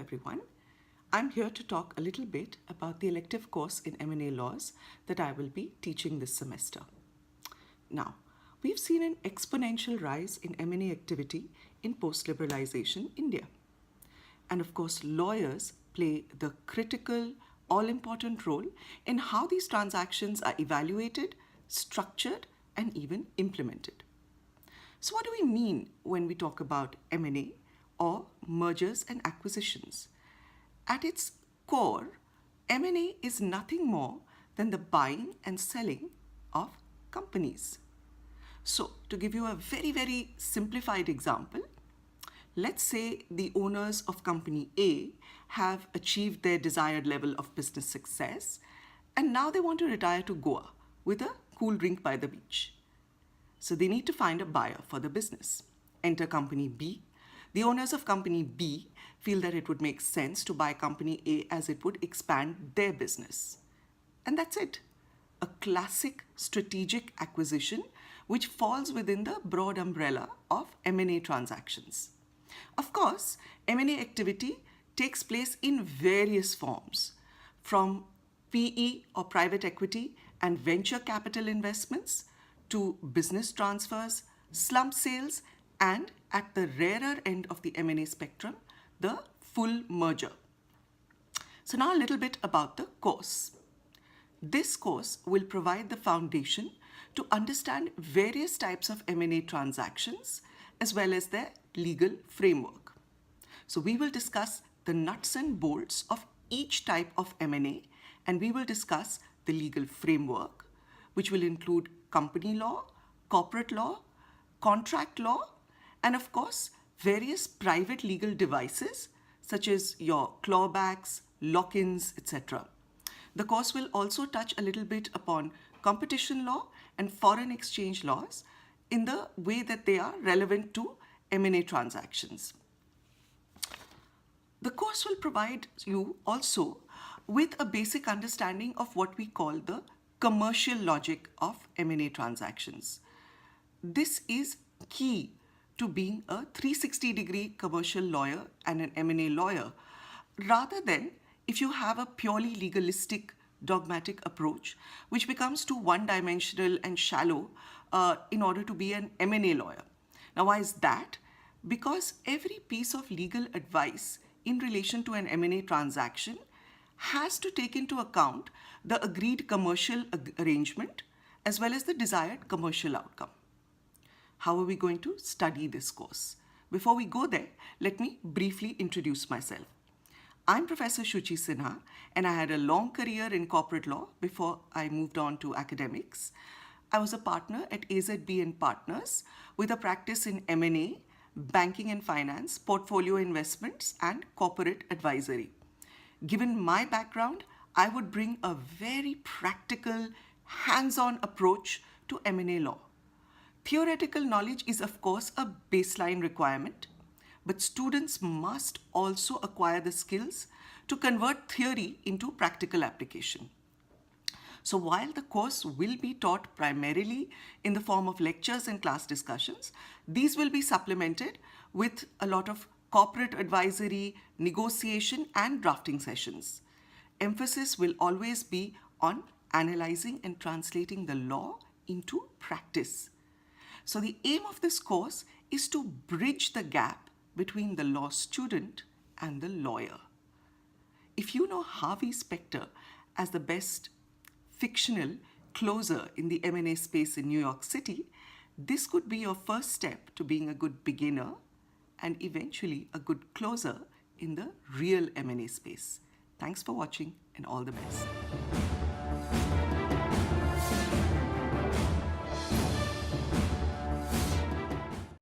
everyone. I'm here to talk a little bit about the elective course in M&A laws that I will be teaching this semester. Now, we've seen an exponential rise in M&A activity in post-liberalization India. And of course, lawyers play the critical, all-important role in how these transactions are evaluated, structured, and even implemented. So what do we mean when we talk about M&A or mergers and acquisitions? At its core, M&A is nothing more than the buying and selling of companies. So to give you a very, very simplified example, let's say the owners of company A have achieved their desired level of business success and now they want to retire to Goa with a cool drink by the beach. So they need to find a buyer for the business. Enter company B. The owners of company B feel that it would make sense to buy company A as it would expand their business. And that's it. A classic strategic acquisition which falls within the broad umbrella of M&A transactions. Of course, M&A activity takes place in various forms, from PE or private equity and venture capital investments to business transfers, slump sales, and at the rarer end of the M&A spectrum, the full merger. So now a little bit about the course. This course will provide the foundation to understand various types of M&A transactions as well as their legal framework. So we will discuss the nuts and bolts of each type of M&A, and we will discuss the legal framework, which will include company law, corporate law, contract law, and of course, various private legal devices such as your clawbacks, lock-ins, etc. The course will also touch a little bit upon competition law and foreign exchange laws in the way that they are relevant to M&A transactions. The course will provide you also with a basic understanding of what we call the commercial logic of M&A transactions. This is key to being a 360-degree commercial lawyer and an M&A lawyer, rather than if you have a purely legalistic, dogmatic approach, which becomes too one-dimensional and shallow in order to be an M&A lawyer. Now, why is that? Because every piece of legal advice in relation to an M&A transaction has to take into account the agreed commercial arrangement as well as the desired commercial outcome. How are we going to study this course? Before we go there, let me briefly introduce myself. I'm Professor Shuchi Sinha, and I had a long career in corporate law before I moved on to academics. I was a partner at AZB and Partners with a practice in M&A, banking and finance, portfolio investments, and corporate advisory. Given my background, I would bring a very practical, hands-on approach to M&A law. Theoretical knowledge is, of course, a baseline requirement, but students must also acquire the skills to convert theory into practical application. So while the course will be taught primarily in the form of lectures and class discussions, these will be supplemented with a lot of corporate advisory, negotiation, and drafting sessions. Emphasis will always be on analyzing and translating the law into practice. So the aim of this course is to bridge the gap between the law student and the lawyer. If you know Harvey Specter as the best fictional closer in the M&A space in New York City, this could be your first step to being a good beginner and eventually a good closer in the real M&A space. Thanks for watching and all the best.